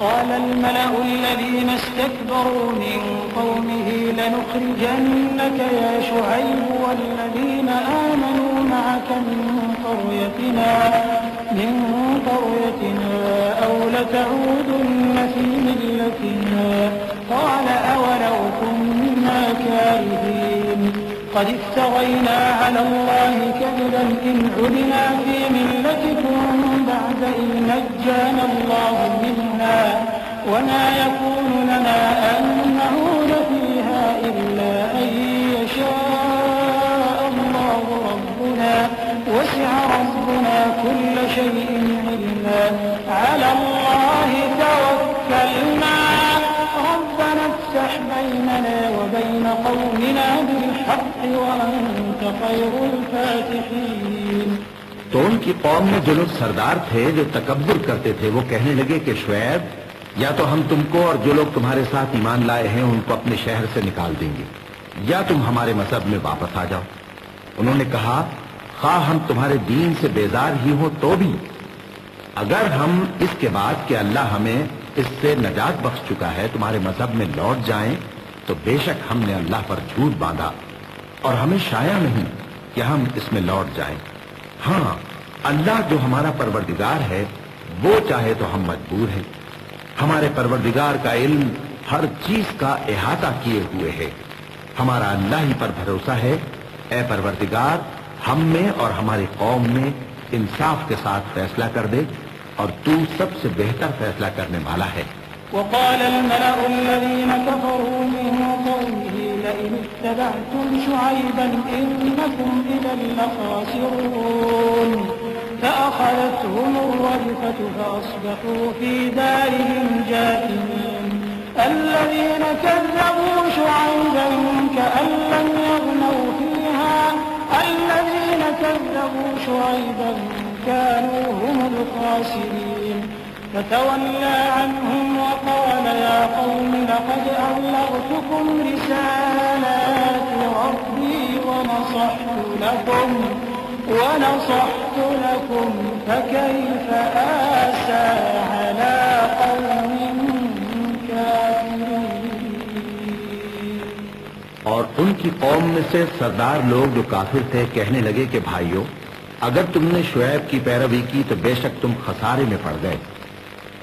قال الملأ الذين استكبروا من قومه لنخرجنك يا شعيب والذين آمنوا معك من قريتنا أو لتعودن في ملتنا قال أولو كنا كارهين قد افترينا على الله كذبا إن عدنا في ملتكم بعد إذ نجانا الله منها وما يكون لنا أن نعود فيها إلا أن يشاء الله ربنا وسع ربنا كل شيء علما على الله توكلنا ربنا افتح بيننا وبين قومنا بالحق وأنت خير الفاتحين. تو ان کی قوم میں جو لوگ سردار تھے جو تکبر کرتے تھے وہ کہنے لگے کہ شعیب یا تو ہم تم کو اور جو لوگ تمہارے ساتھ ایمان لائے ہیں ان کو اپنے شہر سے نکال دیں گے یا تم ہمارے مذہب میں واپس آ جاؤ. انہوں نے کہا خواہ ہم تمہارے دین سے بیزار ہی ہو تو بھی اگر ہم اس کے بعد کہ اللہ ہمیں اس سے نجات بخش چکا ہے تمہارے مذہب میں لوٹ جائیں تو بے شک ہم نے اللہ پر جھوٹ باندھا اور ہمیں شایع نہیں کہ ہم اس میں لوٹ جائیں. ہاں اللہ جو ہمارا پروردگار ہے وہ چاہے تو ہم مجبور ہیں. ہمارے پروردگار کا علم ہر چیز کا احاطہ کیے ہوئے ہے. ہمارا اللہ ہی پر بھروسہ ہے. اے پروردگار ہم میں اور ہماری قوم میں انصاف کے ساتھ فیصلہ کر دے اور تو سب سے بہتر فیصلہ کرنے والا ہے. وقال الملأ الذين كفروا من قومه لئن اتبعتم شعيبا إنكم إذا لخاسرون فأخذتهم الرجفة فأصبحوا في دارهم جاثمين الذين كذبوا شعيبا كأن لم يغنوا فيها الذين كذبوا شعيبا كانوا هم الخاسرين فتولى عنهم وقال يا قوم لقد أبلغتكم رسالات ربي ونصحت لكم فكيف آسى على قوم كافرين. اور ان کی قوم میں سے سردار لوگ جو کافر تھے کہنے لگے کہ بھائیو اگر تم نے شعیب کی پیروی کی تو بے شک تم خسارے میں پڑ گئے.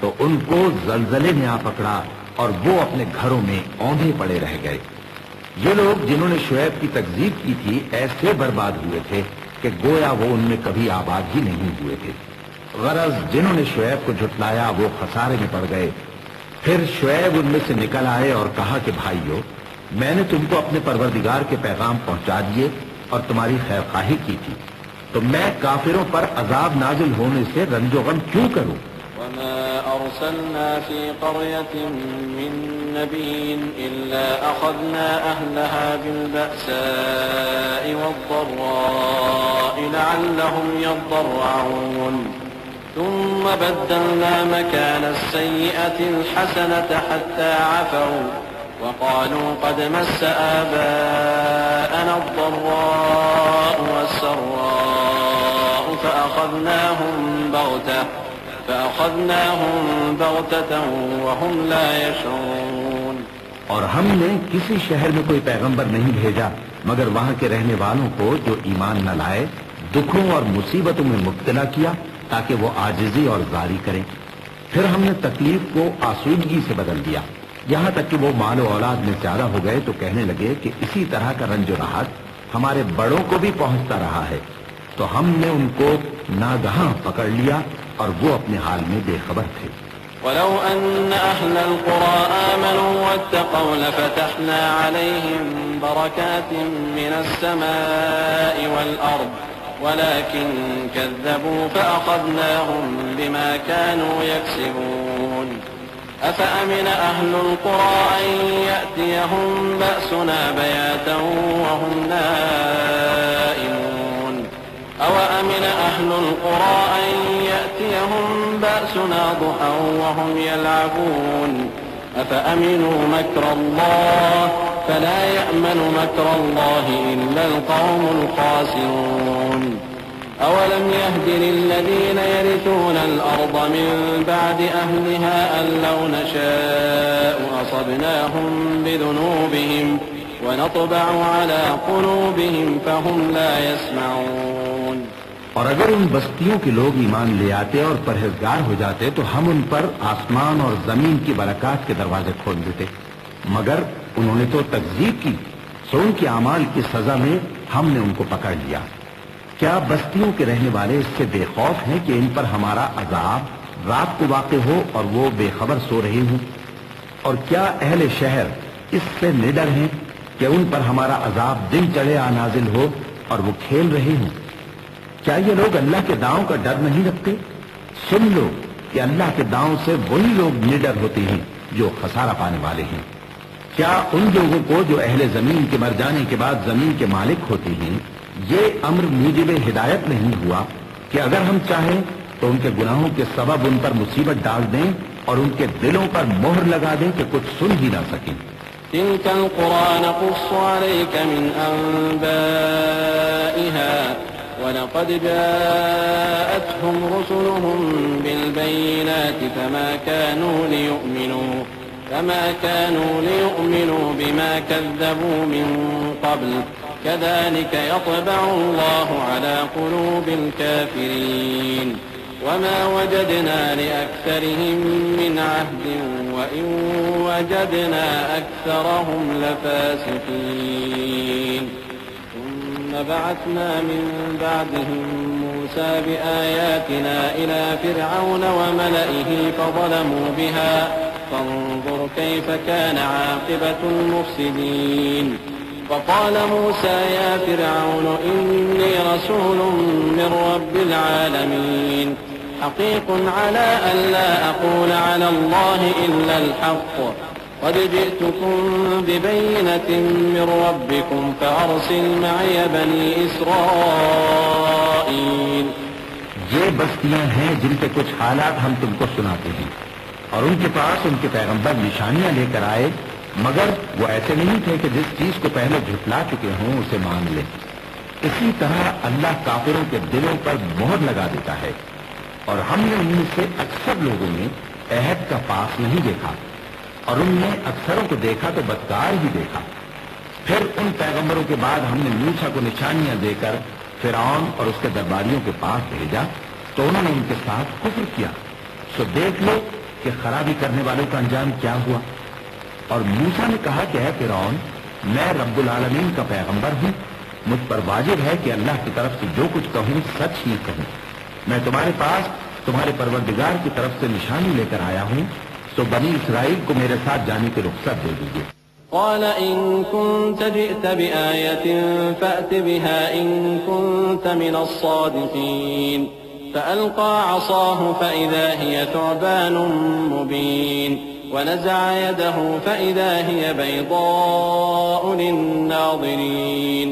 تو ان کو زلزلے نے آ پکڑا اور وہ اپنے گھروں میں اوندھے پڑے رہ گئے. یہ لوگ جنہوں نے شعیب کی تکذیب کی تھی ایسے برباد ہوئے تھے کہ گویا وہ ان میں کبھی آباد ہی نہیں ہوئے تھے. غرض جنہوں نے شعیب کو جھٹلایا وہ خسارے میں پڑ گئے. پھر شعیب ان میں سے نکل آئے اور کہا کہ بھائیو میں نے تم کو اپنے پروردگار کے پیغام پہنچا دیے اور تمہاری خیر خواہی کی تھی تو میں کافروں پر عذاب نازل ہونے سے رنج و غم کیوں کروں. وما أرسلنا في قرية من نبي إلا أخذنا أهلها بالبأساء والضراء لعلهم يضرعون ثم بدلنا مكان السيئة الحسنة حتى عفوا وقالوا قد مس آباءنا الضراء والسراء فأخذناهم بغتة وهم لا يشعرون. اور ہم نے کسی شہر میں کوئی پیغمبر نہیں بھیجا مگر وہاں کے رہنے والوں کو جو ایمان نہ لائے دکھوں اور مصیبتوں میں مبتلا کیا تاکہ وہ عاجزی اور زاری کریں. پھر ہم نے تکلیف کو آسودگی سے بدل دیا یہاں تک کہ وہ مال و اولاد میں زیادہ ہو گئے تو کہنے لگے کہ اسی طرح کا رنج و راحت ہمارے بڑوں کو بھی پہنچتا رہا ہے. تو ہم نے ان کو ناگہاں پکڑ لیا اور وہ اپنے حال میں بے خبر تھے. ولو أن أهل القرى آمنوا واتقوا لفتحنا عليهم بركات من السماء والأرض ولكن كذبوا فأخذناهم بما كانوا يكسبون. أفأمن أهل القرى أن يأتيهم بأسنا بياتا وهم نائمون أوأمن أهل القرى أن يأتيهم بأسنا ضحى وهم يلعبون أفأمنوا مكر الله فلا يأمن مكر الله إلا القوم الخاسرون. أولم يهد للذين يرثون الأرض من بعد أهلها أن لو نشاء أصبناهم بذنوبهم ونطبع على قلوبهم فهم لا يسمعون. اور اگر ان بستیوں کے لوگ ایمان لے آتے اور پرہیزگار ہو جاتے تو ہم ان پر آسمان اور زمین کی برکات کے دروازے کھول دیتے، مگر انہوں نے تو تکذیب کی، سو ان کے اعمال کی سزا میں ہم نے ان کو پکڑ لیا۔ کیا بستیوں کے رہنے والے اس سے بے خوف ہیں کہ ان پر ہمارا عذاب رات کو واقع ہو اور وہ بے خبر سو رہے ہوں؟ اور کیا اہل شہر اس سے نڈر ہیں کہ ان پر ہمارا عذاب دن چڑھے آ نازل ہو اور وہ کھیل رہے ہوں؟ کیا یہ لوگ اللہ کے داؤں کا ڈر نہیں رکھتے؟ سن لو کہ اللہ کے داؤں سے وہی لوگ نڈر ہوتے ہیں جو خسارہ پانے والے ہیں۔ کیا ان لوگوں کو جو اہل زمین کے مر جانے کے بعد زمین کے مالک ہوتے ہیں یہ امر موجب ہدایت نہیں ہوا کہ اگر ہم چاہیں تو ان کے گناہوں کے سبب ان پر مصیبت ڈال دیں اور ان کے دلوں پر مہر لگا دیں کہ کچھ سن ہی نہ سکیں؟ تلك القرى نقص عليك من أنبائها ولقد جاءتهم رسلهم بالبينات فما كانوا ليؤمنوا بما كذبوا من قبل كذلك يطبع الله على قلوب الكافرين وما وجدنا لأكثرهم من عهد وإن وجدنا أكثرهم لفاسقين ثم بعثنا من بعدهم موسى بآياتنا إلى فرعون وملئه فظلموا بها فانظر كيف كان عاقبة المفسدين وقال موسى يا فرعون إني رسول من رب العالمين حقيق على أن لا أقول على الله إلا الحق قد جئتكم ببينة من ربكم فأرسل معي بني إسرائيل. یہ بستیاں ہیں جن کے کچھ حالات ہم تم کو سناتے ہیں، اور ان کے پاس ان کے پیغمبر نشانیاں لے کر آئے، مگر وہ ایسے نہیں تھے کہ جس چیز کو پہلے جھٹلا چکے ہوں اسے مان لیں۔ اسی طرح اللہ کافروں کے دلوں پر مہر لگا دیتا ہے، اور ہم نے ان میں سے اکثر لوگوں میں عہد کا پاس نہیں دیکھا، اور ان میں اکثروں کو دیکھا تو بدکار ہی دیکھا۔ پھر ان پیغمبروں کے بعد ہم نے موسیٰ کو نشانیاں دے کر فرعون اور اس کے درباریوں کے پاس بھیجا تو انہوں نے ان کے ساتھ کفر کیا، سو دیکھ لو کہ خرابی کرنے والوں کا انجام کیا ہوا۔ اور موسیٰ نے کہا کہ اے فرعون، میں رب العالمین کا پیغمبر ہوں، مجھ پر واجب ہے کہ اللہ کی طرف سے جو کچھ کہوں سچ ہی کہوں۔ میں تمہارے پاس تمہارے پروردگار کی طرف سے نشانی لے کر آیا ہوں، تو بنی اسرائیل کو میرے ساتھ جانے کی رخصت دے دیجیے۔ قال إن كنت جئت بآية فأت بها إن كنت من الصادقين فألقى عصاه فإذا هي ثعبان مبين ونزع يده فإذا هي بيضاء للناظرين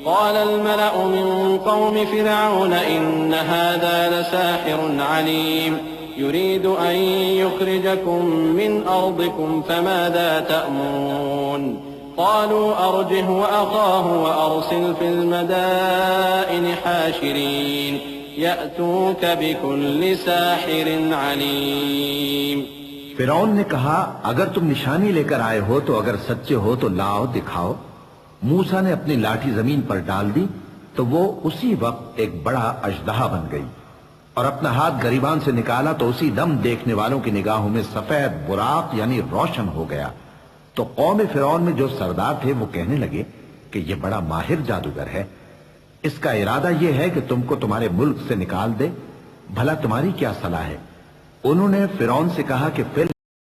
قال الملأ من قوم فرعون إن هذا لساحر عليم يريد أن يخرجكم من أرضكم فماذا تأمرون قالوا أرجه وأخاه وأرسل في المدائن حاشرين يأتوك بكل ساحر عليم. فرعون نے کہا اگر تم نشانی لے کر آئے ہو تو اگر سچے ہو تو لاؤ دکھاؤ۔ موسیٰ نے اپنی لاٹھی زمین پر ڈال دی تو وہ اسی وقت ایک بڑا اژدہا بن گئی، اور اپنا ہاتھ گریبان سے نکالا تو اسی دم دیکھنے والوں کی نگاہوں میں سفید براق یعنی روشن ہو گیا۔ تو قوم فرعون میں جو سردار تھے وہ کہنے لگے کہ یہ بڑا ماہر جادوگر ہے، اس کا ارادہ یہ ہے کہ تم کو تمہارے ملک سے نکال دے، بھلا تمہاری کیا صلاح ہے؟ انہوں نے فرعون سے کہا کہ